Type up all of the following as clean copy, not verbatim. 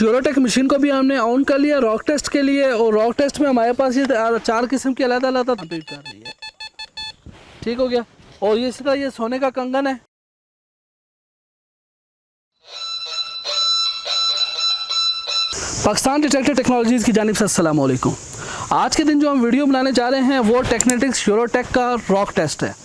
श्योरोटेक machine को भी हमने ऑन कर लिया रॉक टेस्ट के लिए, और रॉक टेस्ट में हमारे पास ये 4 किस्म की अलग अलग कर रही है। ठीक हो गया। और ये इसका ये सोने का कंगन है। पाकिस्तान डिटेक्टर टेक्नोलॉजीज़ की जानिब से अस्सलाम वालेकुम। आज के दिन जो हम वीडियो बनाने जा रहे हैं वो टेक्नेटिक्स श्योरोटेक का रॉक टेस्ट है।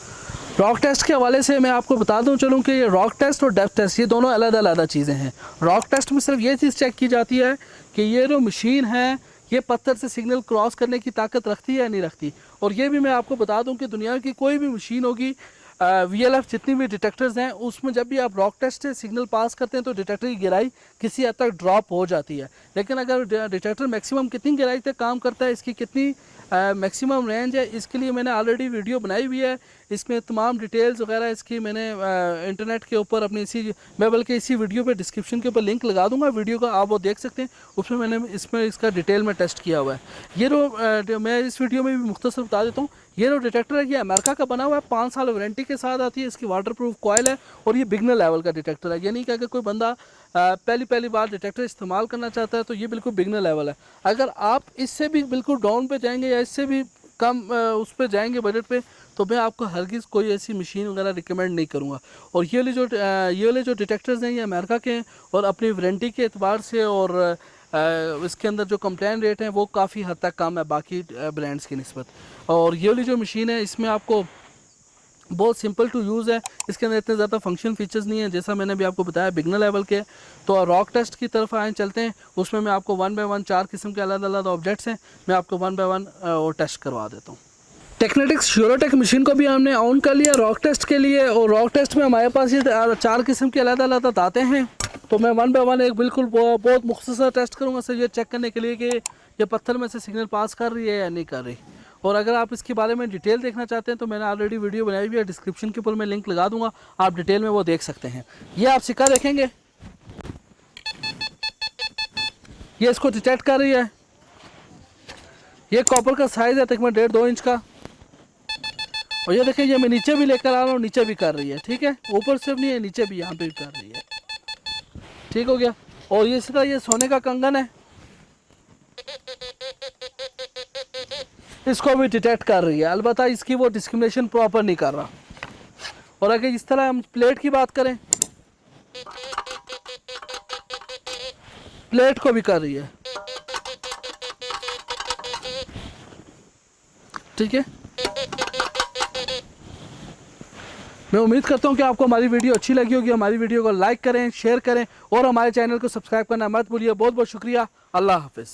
रॉक टेस्ट के हवाले से मैं आपको बता दूं चलूं कि ये रॉक टेस्ट और डेप्थ टेस्ट ये दोनों अलग अलग चीज़ें हैं। रॉक टेस्ट में सिर्फ ये चीज़ चेक की जाती है कि ये जो मशीन है ये पत्थर से सिग्नल क्रॉस करने की ताकत रखती है या नहीं रखती। और ये भी मैं आपको बता दूं कि दुनिया की कोई भी मशीन होगी, VLF जितनी भी डिटेक्टर्स हैं उसमें जब भी आप रॉक टेस्ट से सिग्नल पास करते हैं तो डिटेक्टर की गहराई किसी हद तक ड्रॉप हो जाती है। लेकिन अगर डिटेक्टर मैक्सिमम कितनी गहराई तक काम करता है, इसकी कितनी मैक्सिमम रेंज है, इसके लिए मैंने ऑलरेडी वीडियो बनाई हुई है। इसमें तमाम डिटेल्स वगैरह इसकी मैंने इंटरनेट के ऊपर अपनी मैं बल्कि इसी वीडियो पे डिस्क्रिप्शन के ऊपर लिंक लगा दूंगा वीडियो का, आप वो देख सकते हैं। उसमें मैंने इसका डिटेल में टेस्ट किया हुआ है। ये जो मैं इस वीडियो में भी मुख्तसर बता देता हूँ, ये जो डिटेक्टर है ये अमेरिका का बना हुआ है, 5 साल वारंटी के साथ आती है। इसकी वाटर प्रूफ कॉयल है और ये बिगनर लेवल का डिटेक्टर है। यानी कि अगर कोई बंदा पहली बार डिटेक्टर इस्तेमाल करना चाहता है तो ये बिल्कुल बिगनर लेवल है। अगर आप इससे भी बिल्कुल डाउन पे जाएंगे या इससे भी कम उस पर जाएंगे बजट पे, तो मैं आपको हरगिज़ कोई ऐसी मशीन वगैरह रिकमेंड नहीं करूँगा। और ये वाले जो डिटेक्टर्स हैं ये अमेरिका के हैं और अपनी वारंटी के एतबार से और इसके अंदर जो कंप्लेन रेट है वो काफ़ी हद तक कम है बाकी ब्रांड्स की निस्बत। और ये वाली जो मशीन है इसमें आपको बहुत सिंपल टू यूज़ है, इसके अंदर इतने ज़्यादा फंक्शन फीचर्स नहीं है जैसा मैंने भी आपको बताया बिगनर लेवल के। तो रॉक टेस्ट की तरफ आए चलते हैं, उसमें मैं आपको 1 बाय 1 4 किस्म के अलग अलग ऑब्जेक्ट्स हैं, मैं आपको 1 बाय 1 और टेस्ट करवा देता हूँ। टेक्नेटिक्स श्योरोटेक मशीन को भी हमने ऑन कर लिया रॉक टेस्ट के लिए, और रॉक टेस्ट में हमारे पास ये 4 किस्म के अलग अलग आते हैं। तो मैं 1 बाय 1 एक बिल्कुल बहुत मुख्तसर टेस्ट करूँगा सर, ये चेक करने के लिए कि ये पत्थर में से सिग्नल पास कर रही है या नहीं कर रही। और अगर आप इसके बारे में डिटेल देखना चाहते हैं तो मैंने ऑलरेडी वीडियो बनाई हुई है, डिस्क्रिप्शन के ऊपर मैं लिंक लगा दूंगा, आप डिटेल में वो देख सकते हैं। ये आप सिक्का देखेंगे, ये इसको डिटेक्ट कर रही है। ये कॉपर का साइज़ है तकरीबन 1.5-2 इंच का। और ये देखिए ये मैं नीचे भी लेकर आ रहा हूँ, नीचे भी कर रही है। ठीक है, ऊपर सिर्फ नहीं है, नीचे भी यहाँ पे भी कर रही है। ठीक हो गया। और ये इसका ये सोने का कंगन है, इसको भी डिटेक्ट कर रही है। अलबत्ता इसकी वो डिस्क्रिमिनेशन प्रॉपर नहीं कर रहा। और अगर इस तरह हम प्लेट की बात करें, प्लेट को भी कर रही है। ठीक है, मैं उम्मीद करता हूं कि आपको हमारी वीडियो अच्छी लगी होगी। हमारी वीडियो को लाइक करें, शेयर करें और हमारे चैनल को सब्सक्राइब करना मत भूलिए। बहुत बहुत शुक्रिया। अल्लाह हाफिज़।